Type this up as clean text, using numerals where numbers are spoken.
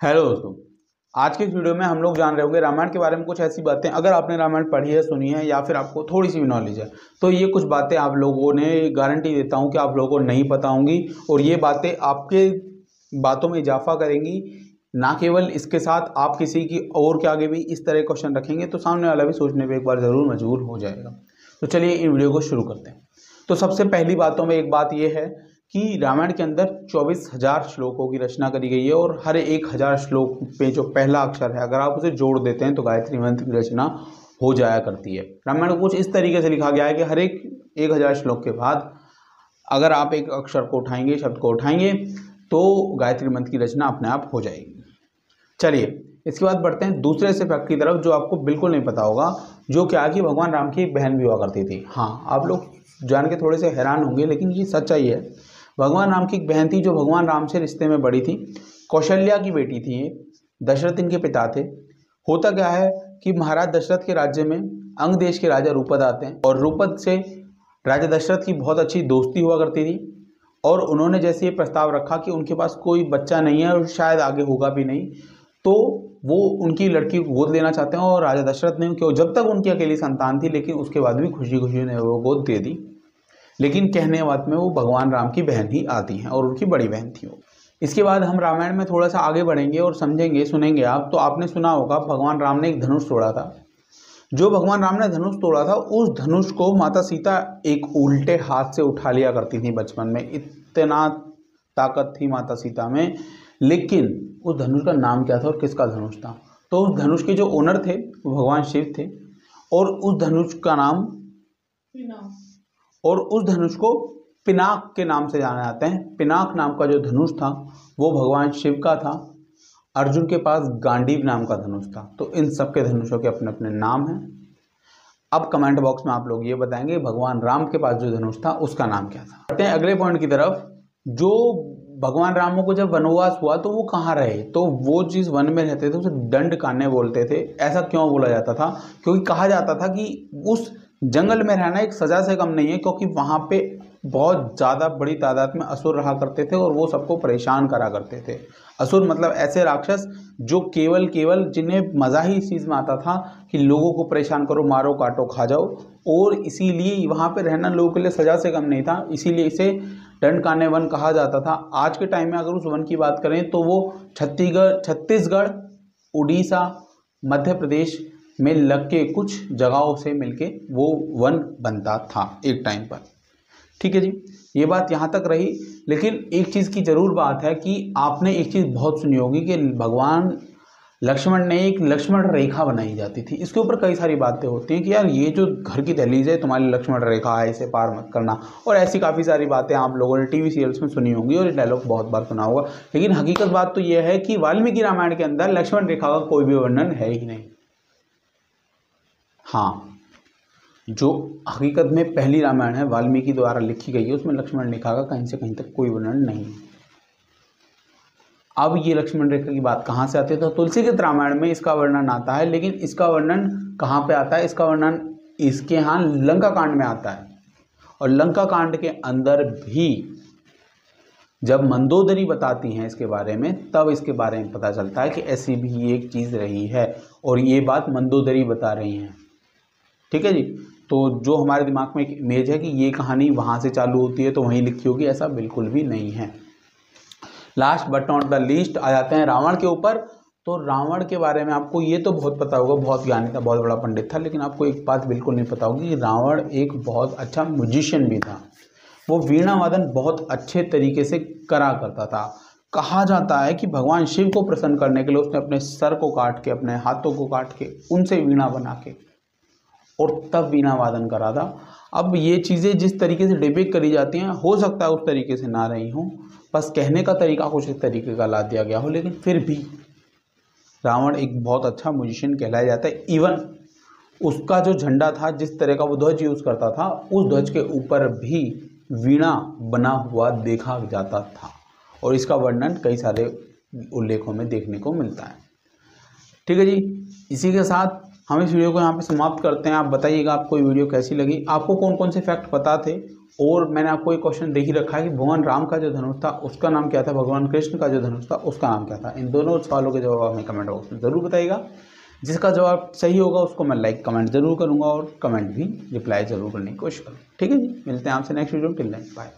Hello दोस्तों, आज के इस वीडियो में हम लोग जान रहे होंगे रामायण के बारे में कुछ ऐसी बातें। अगर आपने रामायण पढ़ी है, सुनी है या फिर आपको थोड़ी सी भी नॉलेज है तो ये कुछ बातें आप लोगों ने गारंटी देता हूं कि आप लोगों को नहीं पता होंगी और ये बातें आपके बातों में इजाफा करेंगी। ना केवल इसके साथ आप किसी की और के आगे भी इस तरह क्वेश्चन रखेंगे तो सामने वाला भी सोचने पर एक बार ज़रूर मजबूर हो जाएगा। तो चलिए इन वीडियो को शुरू करते हैं। तो सबसे पहली बातों में एक बात यह है कि रामायण के अंदर 24,000 श्लोकों की रचना करी गई है और हर 1,000 श्लोक पे जो पहला अक्षर है अगर आप उसे जोड़ देते हैं तो गायत्री मंत्र की रचना हो जाया करती है। रामायण को कुछ इस तरीके से लिखा गया है कि हर एक 1,000 श्लोक के बाद अगर आप एक अक्षर को उठाएंगे, शब्द को उठाएंगे तो गायत्री मंत्र की रचना अपने आप हो जाएगी। चलिए इसके बाद बढ़ते हैं दूसरे से फैक्ट की तरफ जो आपको बिल्कुल नहीं पता होगा, जो क्या कि भगवान राम की एक बहन भी हुआ करती थी। हाँ, आप लोग जान के थोड़े से हैरान होंगे लेकिन ये सच्चाई है। भगवान राम की एक बहन थी जो भगवान राम से रिश्ते में बड़ी थी। कौशल्या की बेटी थी ये। दशरथ इनके पिता थे। होता क्या है कि महाराज दशरथ के राज्य में अंग देश के राजा रूपद आते हैं और रूपद से राजा दशरथ की बहुत अच्छी दोस्ती हुआ करती थी और उन्होंने जैसे ये प्रस्ताव रखा कि उनके पास कोई बच्चा नहीं है और शायद आगे होगा भी नहीं, तो वो उनकी लड़की को गोद लेना चाहते हैं और राजा दशरथ ने क्यों, जब तक उनकी अकेली संतान थी लेकिन उसके बाद भी खुशी खुशी ने वो गोद दे दी। लेकिन कहने बात में वो भगवान राम की बहन ही आती हैं और उनकी बड़ी बहन थी वो। इसके बाद हम रामायण में थोड़ा सा आगे बढ़ेंगे और समझेंगे, सुनेंगे आप। तो आपने सुना होगा भगवान राम ने एक धनुष तोड़ा था। जो भगवान राम ने धनुष तोड़ा था उस धनुष को माता सीता एक उल्टे हाथ से उठा लिया करती थी बचपन में। इतना ताकत थी माता सीता में। लेकिन उस धनुष का नाम क्या था और किसका धनुष था? तो उस धनुष के जो ओनर थे वो भगवान शिव थे और उस धनुष का नाम उस धनुष को पिनाक के नाम से जाना जाते हैं। पिनाक नाम का जो धनुष था वो भगवान शिव का था। अर्जुन के पास गांडीव नाम का धनुष था। तो इन सब के धनुषों के अपने अपने नाम हैं। अब कमेंट बॉक्स में आप लोग ये बताएंगे भगवान राम के पास जो धनुष था उसका नाम क्या था। बढ़ते हैं अगले पॉइंट की तरफ। जो भगवान राम को जब वनवास हुआ तो वो कहाँ रहे? तो वो जिस वन में रहते थे उसे दंडकारण्य बोलते थे। ऐसा क्यों बोला जाता था? क्योंकि कहा जाता था कि उस जंगल में रहना एक सजा से कम नहीं है, क्योंकि वहाँ पे बहुत ज़्यादा बड़ी तादाद में असुर रहा करते थे और वो सबको परेशान करा करते थे। असुर मतलब ऐसे राक्षस जो केवल जिन्हें मज़ा ही इस चीज़ में आता था कि लोगों को परेशान करो, मारो, काटो, खा जाओ। और इसीलिए वहाँ पे रहना लोगों के लिए सजा से कम नहीं था, इसीलिए इसे दंडकारण्य वन कहा जाता था। आज के टाइम में अगर उस वन की बात करें तो वो छत्तीसगढ़, उड़ीसा, मध्य प्रदेश में लग के कुछ जगहों से मिलके वो वन बनता था एक टाइम पर। ठीक है जी, ये बात यहाँ तक रही। लेकिन एक चीज़ की ज़रूर बात है कि आपने एक चीज़ बहुत सुनी होगी कि भगवान लक्ष्मण ने एक लक्ष्मण रेखा बनाई जाती थी। इसके ऊपर कई सारी बातें होती हैं कि यार ये जो घर की दहलीज है तुम्हारी लक्ष्मण रेखा है, इसे पार मत करना, और ऐसी काफ़ी सारी बातें आप लोगों ने टीवी सीरियल्स में सुनी होंगी और ये डायलॉग बहुत बार सुना होगा। लेकिन हकीकत बात तो यह है कि वाल्मीकि रामायण के अंदर लक्ष्मण रेखा का कोई भी वर्णन है ही नहीं। हाँ, जो हकीकत में पहली रामायण है वाल्मीकि द्वारा लिखी गई है उसमें लक्ष्मण रेखा का कहीं से कहीं तक कोई वर्णन नहीं है। अब ये लक्ष्मण रेखा की बात कहाँ से आती है? तो तुलसीदास रामायण में इसका वर्णन आता है। लेकिन इसका वर्णन कहाँ पे आता है? इसका वर्णन इसके यहाँ लंका कांड में आता है। और लंका कांड के अंदर भी जब मंदोदरी बताती हैं इसके बारे में तब इसके बारे में पता चलता है कि ऐसी भी एक चीज़ रही है और ये बात मंदोदरी बता रही हैं। ठीक है जी, तो जो हमारे दिमाग में एक इमेज है कि ये कहानी वहाँ से चालू होती है तो वहीं लिखी होगी, ऐसा बिल्कुल भी नहीं है। Last but not the least आ जाते हैं रावण के ऊपर। तो रावण के बारे में आपको ये तो बहुत पता होगा, बहुत ज्ञानी था, बहुत बड़ा पंडित था। लेकिन आपको एक बात बिल्कुल नहीं पता होगी कि रावण एक बहुत अच्छा म्यूजिशियन भी था। वो वीणा वादन बहुत अच्छे तरीके से करा करता था। कहा जाता है कि भगवान शिव को प्रसन्न करने के लिए उसने अपने सर को काट के, अपने हाथों को काट के उनसे वीणा बना के और तब वीणा वादन करा था। अब ये चीज़ें जिस तरीके से डिपिक्ट करी जाती हैं हो सकता है उस तरीके से ना रही हों, बस कहने का तरीका कुछ इस तरीके का ला दिया गया हो। लेकिन फिर भी रावण एक बहुत अच्छा म्यूजिशियन कहलाया जाता है। इवन उसका जो झंडा था, जिस तरह का वो ध्वज यूज़ करता था, उस ध्वज के ऊपर भी वीणा बना हुआ देखा जाता था और इसका वर्णन कई सारे उल्लेखों में देखने को मिलता है। ठीक है जी, इसी के साथ हम इस वीडियो को यहाँ पे समाप्त करते हैं। आप बताइएगा आपको ये वीडियो कैसी लगी, आपको कौन कौन से फैक्ट पता थे और मैंने आपको एक क्वेश्चन दे ही रखा है कि भगवान राम का जो धनुष था उसका नाम क्या था, भगवान कृष्ण का जो धनुष था उसका नाम क्या था। इन दोनों सवालों के जवाब हमें कमेंट बॉक्स में ज़रूर बताइएगा। जिसका जवाब सही होगा उसको मैं लाइक कमेंट जरूर करूँगा और कमेंट भी रिप्लाई जरूर करने की कोशिश करूँ। ठीक है जी, मिलते हैं आपसे नेक्स्ट वीडियो में। Till then bye.